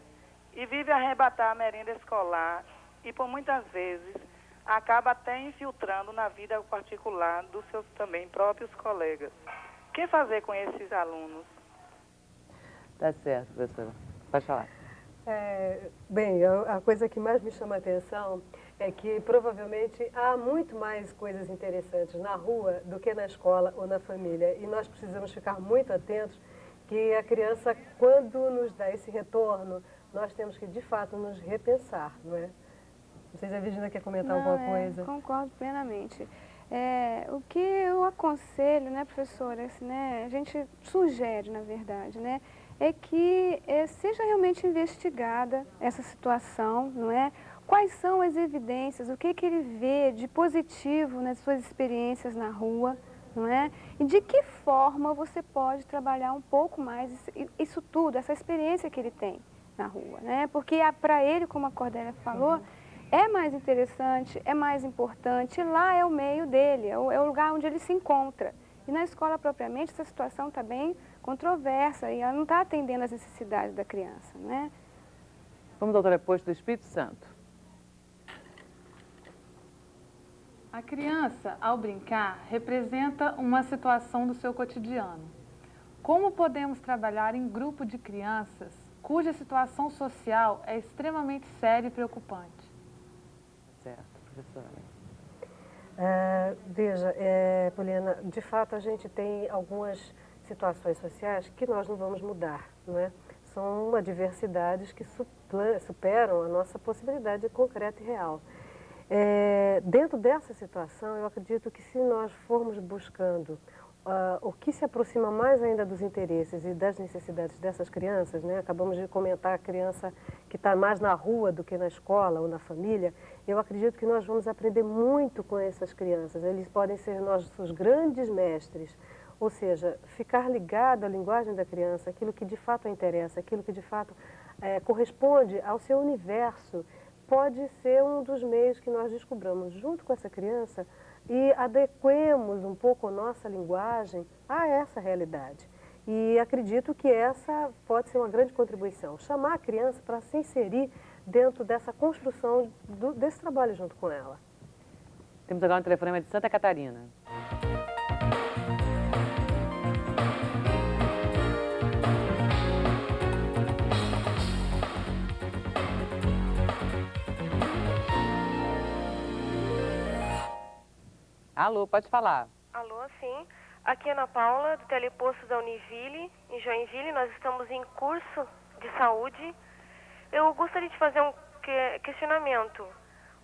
e vive a arrebatar a merenda escolar e, por muitas vezes, acaba até infiltrando na vida particular dos seus também próprios colegas. O que fazer com esses alunos? Tá certo, professora. Pode falar. Bem, a coisa que mais me chama a atenção é que provavelmente há muito mais coisas interessantes na rua do que na escola ou na família. E nós precisamos ficar muito atentos que a criança, quando nos dá esse retorno, nós temos que, de fato, nos repensar, não é? Não sei se a Virginia quer comentar alguma coisa. Concordo plenamente. O que eu aconselho, né, professora, né, a gente sugere, na verdade, né, é que seja realmente investigada essa situação, não é? Quais são as evidências, o que ele vê de positivo nas suas experiências na rua, não é? E de que forma você pode trabalhar um pouco mais isso tudo, essa experiência que ele tem na rua, né? Porque para ele, como a Cordélia falou, é mais interessante, é mais importante, lá é o meio dele, é o lugar onde ele se encontra. E na escola propriamente essa situação está bem controversa e ela não está atendendo às necessidades da criança, né? Vamos, doutora, depois do Espírito Santo. A criança, ao brincar, representa uma situação do seu cotidiano. Como podemos trabalhar em grupo de crianças cuja situação social é extremamente séria e preocupante? Certo, professora. Veja, Poliana, de fato a gente tem algumas situações sociais que nós não vamos mudar, não é? São adversidades que superam a nossa possibilidade concreta e real. Dentro dessa situação, eu acredito que se nós formos buscando o que se aproxima mais ainda dos interesses e das necessidades dessas crianças, né? Acabamos de comentar a criança que está mais na rua do que na escola ou na família. Eu acredito que nós vamos aprender muito com essas crianças. Eles podem ser nossos grandes mestres, ou seja, ficar ligado à linguagem da criança, aquilo que de fato a interessa, aquilo que de fato corresponde ao seu universo, pode ser um dos meios que nós descobramos junto com essa criança e adequemos um pouco a nossa linguagem a essa realidade. E acredito que essa pode ser uma grande contribuição, chamar a criança para se inserir dentro dessa construção desse trabalho junto com ela. Temos agora um telefonema de Santa Catarina. Alô, pode falar. Alô, sim. Aqui é Ana Paula, do Teleposto da Univille, em Joinville. Nós estamos em curso de saúde. Eu gostaria de fazer um questionamento.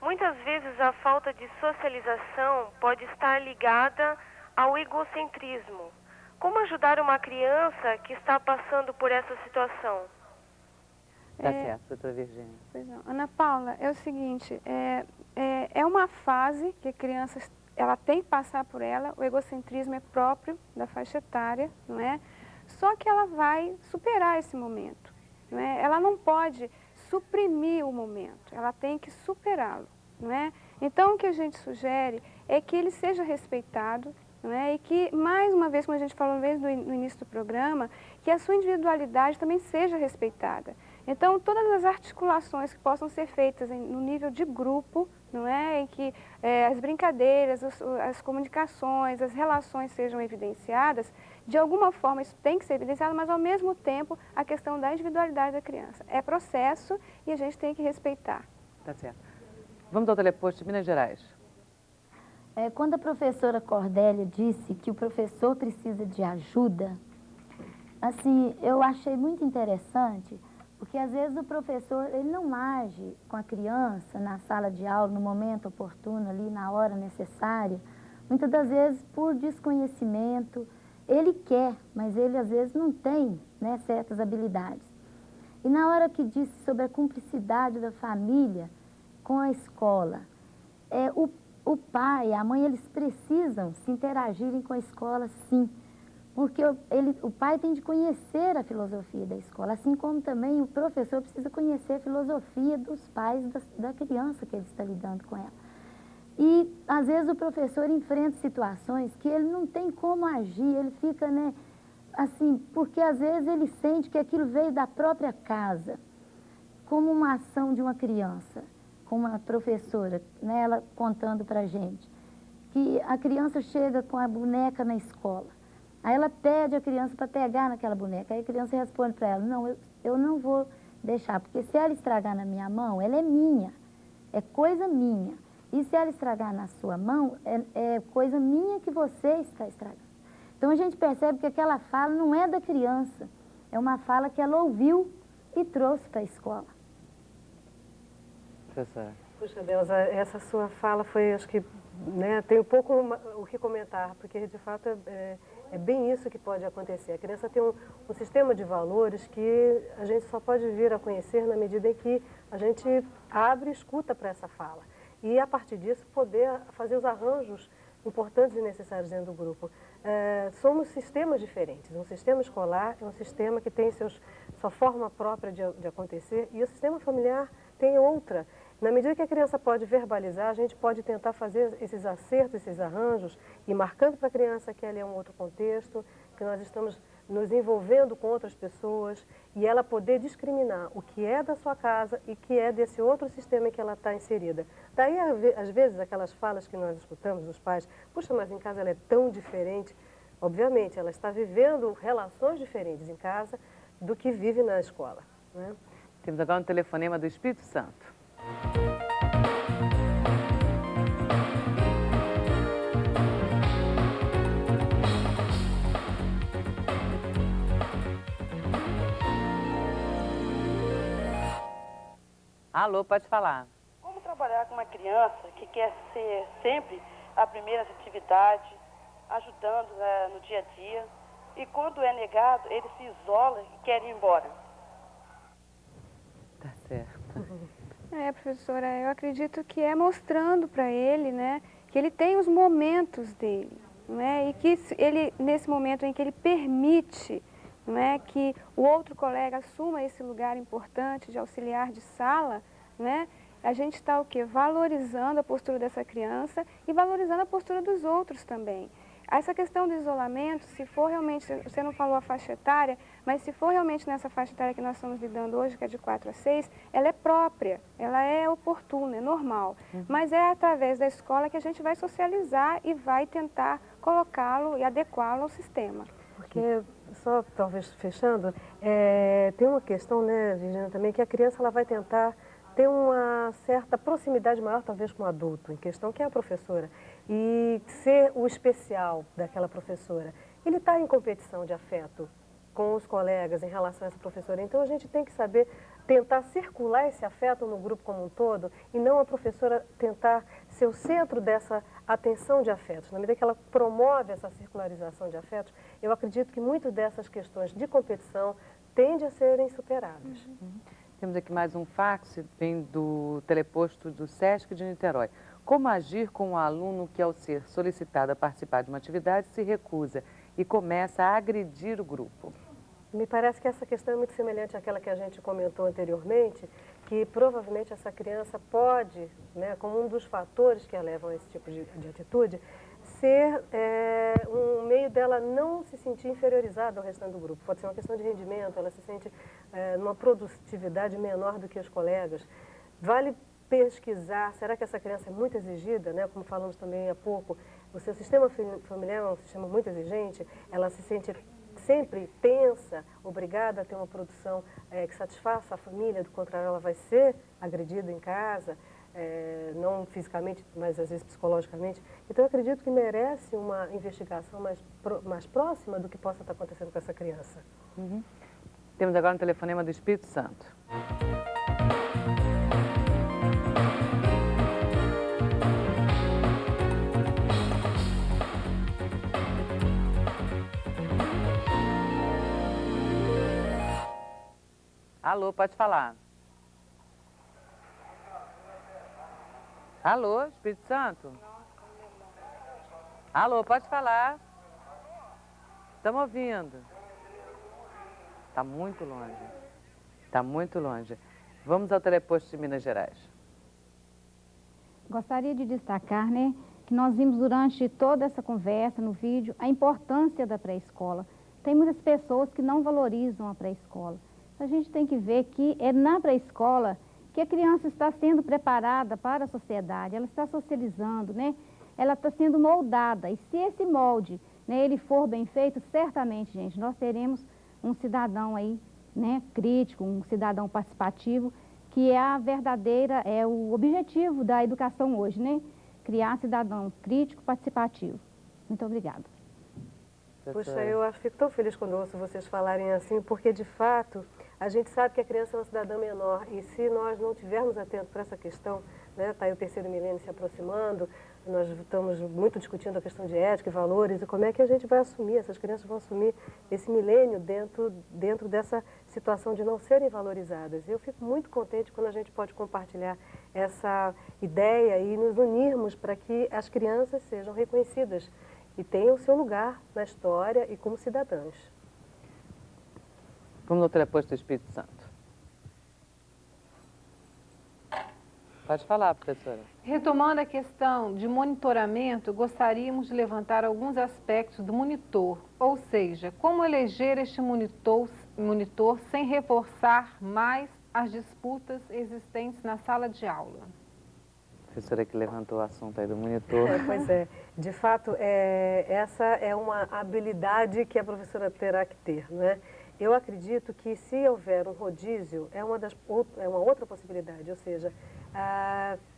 Muitas vezes a falta de socialização pode estar ligada ao egocentrismo. Como ajudar uma criança que está passando por essa situação? Tá certo, doutora Virgínia. Pois não. Ana Paula, é o seguinte, é uma fase que a criança ela tem que passar por ela, o egocentrismo é próprio da faixa etária, não é? Só que ela vai superar esse momento, não é? Ela não pode suprimir o momento, ela tem que superá-lo, não é? Então, o que a gente sugere é que ele seja respeitado, não é? E que, mais uma vez, como a gente falou mesmo no início do programa, que a sua individualidade também seja respeitada. Então, todas as articulações que possam ser feitas no nível de grupo, não é? Em que as brincadeiras, as comunicações, as relações sejam evidenciadas, de alguma forma isso tem que ser evidenciado, mas ao mesmo tempo a questão da individualidade da criança. É processo e a gente tem que respeitar. Tá certo. Vamos ao Teleposto de Minas Gerais. Quando a professora Cordélia disse que o professor precisa de ajuda, assim, eu achei muito interessante, porque às vezes o professor ele não age com a criança na sala de aula, no momento oportuno, ali na hora necessária. Muitas das vezes por desconhecimento, ele quer, mas ele às vezes não tem, né, certas habilidades. E na hora que disse sobre a cumplicidade da família com a escola, o pai, a mãe, eles precisam se interagirem com a escola, sim. Porque o pai tem de conhecer a filosofia da escola, assim como também o professor precisa conhecer a filosofia dos pais da criança que ele está lidando com ela. E, às vezes, o professor enfrenta situações que ele não tem como agir, ele fica, né, assim, porque às vezes ele sente que aquilo veio da própria casa, como uma ação de uma criança, como uma professora, né, ela contando pra gente, que a criança chega com a boneca na escola. Aí ela pede a criança para pegar naquela boneca. Aí a criança responde para ela, não, eu não vou deixar, porque se ela estragar na minha mão, ela é minha, é coisa minha. E se ela estragar na sua mão, é coisa minha que você está estragando. Então a gente percebe que aquela fala não é da criança, é uma fala que ela ouviu e trouxe para a escola. Professora. Puxa, Delza, essa sua fala foi, acho que, né, tem um pouco o que comentar, porque de fato é bem isso que pode acontecer. A criança tem um sistema de valores que a gente só pode vir a conhecer na medida em que a gente abre e escuta para essa fala. E, a partir disso, poder fazer os arranjos importantes e necessários dentro do grupo. Somos sistemas diferentes. Um sistema escolar é um sistema que tem sua forma própria de acontecer e o sistema familiar tem outra. Na medida que a criança pode verbalizar, a gente pode tentar fazer esses acertos, esses arranjos, e marcando para a criança que ali é um outro contexto, que nós estamos nos envolvendo com outras pessoas, e ela poder discriminar o que é da sua casa e o que é desse outro sistema em que ela está inserida. Daí, às vezes, aquelas falas que nós escutamos dos pais, puxa, mas em casa ela é tão diferente. Obviamente, ela está vivendo relações diferentes em casa do que vive na escola, né? Temos agora um telefonema do Espírito Santo. Alô, pode falar. Como trabalhar com uma criança que quer ser sempre a primeira atividade, ajudando no dia a dia. E quando é negado, ele se isola e quer ir embora. Tá certo. Professora, eu acredito que é mostrando para ele, né, que ele tem os momentos dele, não é? E que ele, nesse momento em que ele permite, não é, que o outro colega assuma esse lugar importante de auxiliar de sala, né, a gente está o quê? Valorizando a postura dessa criança e valorizando a postura dos outros também. Essa questão do isolamento, se for realmente, você não falou a faixa etária, mas se for realmente nessa faixa etária que nós estamos lidando hoje, que é de 4 a 6, ela é própria, ela é oportuna, é normal. Mas é através da escola que a gente vai socializar e vai tentar colocá-lo e adequá-lo ao sistema. Porque, só talvez fechando, tem uma questão, né, Virginia, também, que a criança ela vai tentar ter uma certa proximidade maior, talvez, com o adulto, em questão, que é a professora. E ser o especial daquela professora. Ele está em competição de afeto com os colegas em relação a essa professora. Então, a gente tem que saber tentar circular esse afeto no grupo como um todo e não a professora tentar ser o centro dessa atenção de afetos. Na medida que ela promove essa circularização de afetos, eu acredito que muitas dessas questões de competição tendem a serem superadas. Temos aqui mais um fax, vem do teleposto do Sesc de Niterói. Como agir com um aluno que, ao ser solicitado a participar de uma atividade, se recusa e começa a agredir o grupo? Me parece que essa questão é muito semelhante àquela que a gente comentou anteriormente, que provavelmente essa criança pode, né, como um dos fatores que a levam a esse tipo de atitude, ser um meio dela não se sentir inferiorizada ao restante do grupo. Pode ser uma questão de rendimento, ela se sente numa produtividade menor do que os colegas. Vale pesquisar, será que essa criança é muito exigida, né? Como falamos também há pouco, o seu sistema familiar é um sistema muito exigente, ela se sente sempre tensa, obrigada a ter uma produção que satisfaça a família, do contrário ela vai ser agredida em casa, não fisicamente, mas às vezes psicologicamente. Então eu acredito que merece uma investigação mais próxima do que possa estar acontecendo com essa criança. Temos agora um telefonema do Espírito Santo. Alô, pode falar. Alô, Espírito Santo? Alô, pode falar. Estamos ouvindo. Está muito longe. Está muito longe. Vamos ao teleposto de Minas Gerais. Gostaria de destacar, né, que nós vimos durante toda essa conversa, no vídeo, a importância da pré-escola. Tem muitas pessoas que não valorizam a pré-escola. A gente tem que ver que é na pré-escola que a criança está sendo preparada para a sociedade, ela está socializando, né? Ela está sendo moldada. E se esse molde, né, ele for bem feito, certamente, gente, nós teremos um cidadão aí, né, crítico, um cidadão participativo, que é a verdadeira, é o objetivo da educação hoje, né? Criar cidadão crítico participativo. Muito obrigada. Puxa, eu fico tão feliz quando ouço vocês falarem assim, porque de fato a gente sabe que a criança é uma cidadã menor e se nós não tivermos atentos para essa questão, né, está aí o terceiro milênio se aproximando, nós estamos muito discutindo a questão de ética e valores e como é que a gente vai assumir, essas crianças vão assumir esse milênio dentro dessa situação de não serem valorizadas. Eu fico muito contente quando a gente pode compartilhar essa ideia e nos unirmos para que as crianças sejam reconhecidas e tenham o seu lugar na história e como cidadãs. Vamos ao teleposto do Espírito Santo. Pode falar, professora. Retomando a questão de monitoramento, gostaríamos de levantar alguns aspectos do monitor, ou seja, como eleger este monitor sem reforçar mais as disputas existentes na sala de aula. Professora que levantou o assunto aí do monitor. Pois é, de fato, essa é uma habilidade que a professora terá que ter, né? Eu acredito que se houver um rodízio, é uma outra possibilidade, ou seja,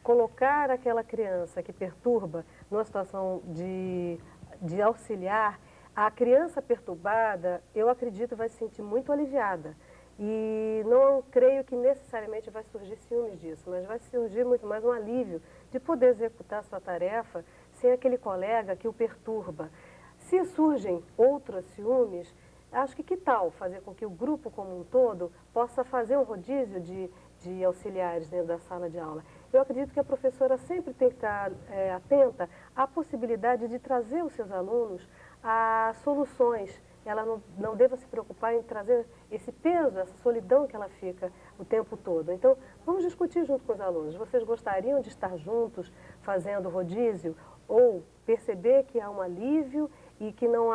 colocar aquela criança que perturba numa situação de auxiliar, a criança perturbada, eu acredito, vai se sentir muito aliviada. E não creio que necessariamente vai surgir ciúmes disso, mas vai surgir muito mais um alívio de poder executar a sua tarefa sem aquele colega que o perturba. Se surgem outros ciúmes, acho que tal fazer com que o grupo como um todo possa fazer um rodízio de auxiliares dentro da sala de aula. Eu acredito que a professora sempre tem que estar atenta à possibilidade de trazer os seus alunos a soluções. Ela não deva se preocupar em trazer esse peso, essa solidão que ela fica o tempo todo. Então, vamos discutir junto com os alunos. Vocês gostariam de estar juntos fazendo rodízio ou perceber que há um alívio e que não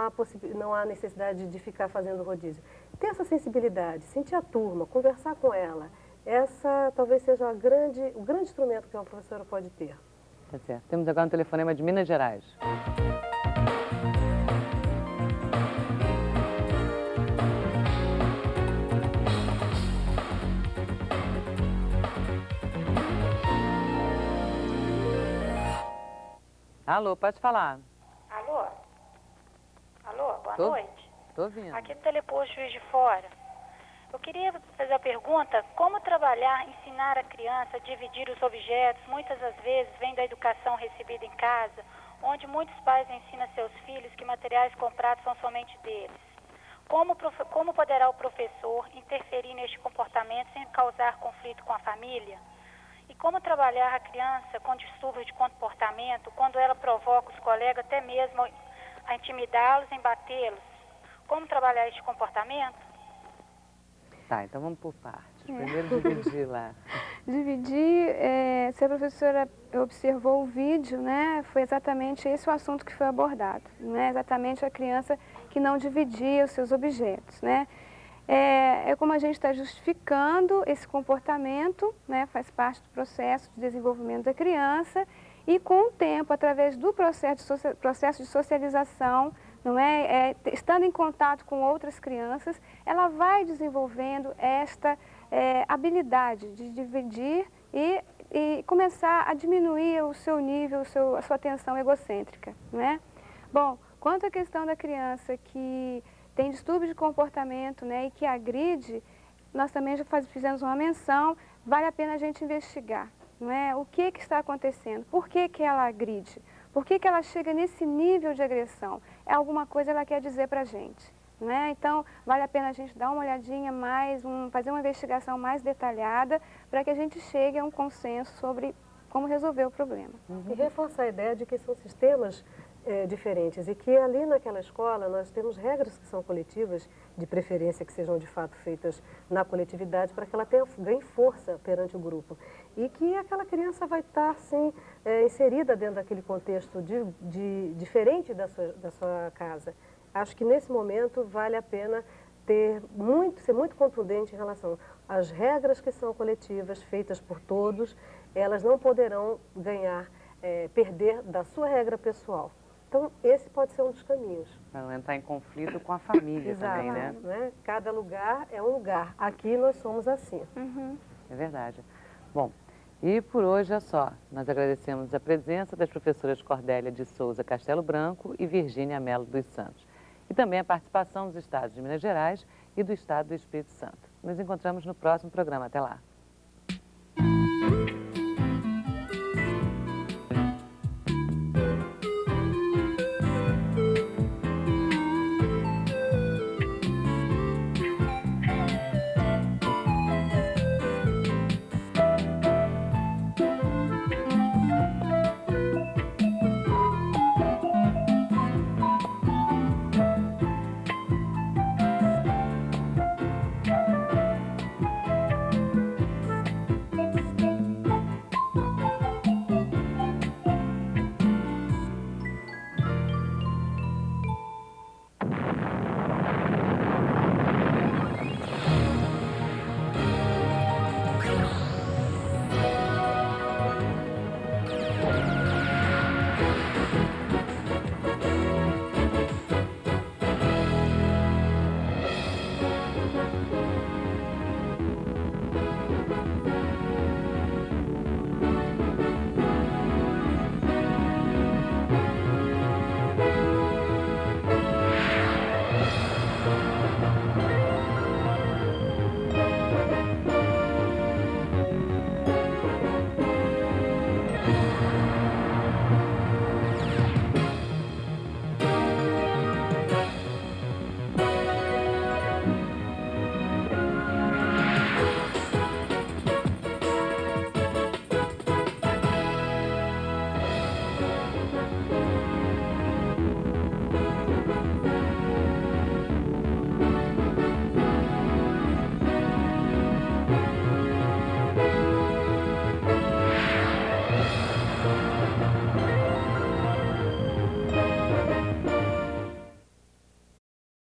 há necessidade de ficar fazendo rodízio? Ter essa sensibilidade, sentir a turma, conversar com ela. Essa talvez seja o grande instrumento que uma professora pode ter. Tá certo. Temos agora um telefonema de Minas Gerais. Alô, pode falar. Alô? Alô, boa noite. Tô ouvindo. Aqui do Teleposto Juiz de Fora. Eu queria fazer a pergunta, como trabalhar, ensinar a criança a dividir os objetos, muitas das vezes vem da educação recebida em casa, onde muitos pais ensinam seus filhos que materiais comprados são somente deles. Como poderá o professor interferir neste comportamento sem causar conflito com a família? E como trabalhar a criança com distúrbios de comportamento quando ela provoca os colegas até mesmo a intimidá-los, em batê-los? Como trabalhar este comportamento? Tá, então vamos por partes. Primeiro dividir lá. Dividir, se a professora observou o vídeo, né, foi exatamente esse o assunto que foi abordado, né, exatamente a criança que não dividia os seus objetos, né. É como a gente está justificando esse comportamento, né, faz parte do processo de desenvolvimento da criança e com o tempo, através do processo de socialização, não é? Estando em contato com outras crianças, ela vai desenvolvendo esta habilidade de dividir e começar a diminuir o seu nível, a sua atenção egocêntrica, não é? Bom, quanto à questão da criança que tem distúrbio de comportamento, né, e que agride, nós também já fizemos uma menção, vale a pena a gente investigar, não é? O que está acontecendo? Por que ela agride? Por que ela chega nesse nível de agressão? É alguma coisa que ela quer dizer para a gente, não é? Então, vale a pena a gente dar uma olhadinha mais, fazer uma investigação mais detalhada para que a gente chegue a um consenso sobre como resolver o problema. E reforçar a ideia de que são sistemas diferentes e que ali naquela escola nós temos regras que são coletivas, de preferência que sejam de fato feitas na coletividade para que ela ganhe força perante o grupo e que aquela criança vai estar sim inserida dentro daquele contexto diferente da sua casa. Acho que nesse momento vale a pena ser muito contundente em relação às regras que são coletivas, feitas por todos, elas não poderão perder da sua regra pessoal. Então, esse pode ser um dos caminhos. Para não entrar em conflito com a família. Exato, também, né? Cada lugar é um lugar. Aqui nós somos assim. É verdade. Bom, e por hoje é só. Nós agradecemos a presença das professoras Cordélia de Souza Castelo Branco e Virgínia Melo dos Santos. E também a participação dos estados de Minas Gerais e do estado do Espírito Santo. Nos encontramos no próximo programa. Até lá.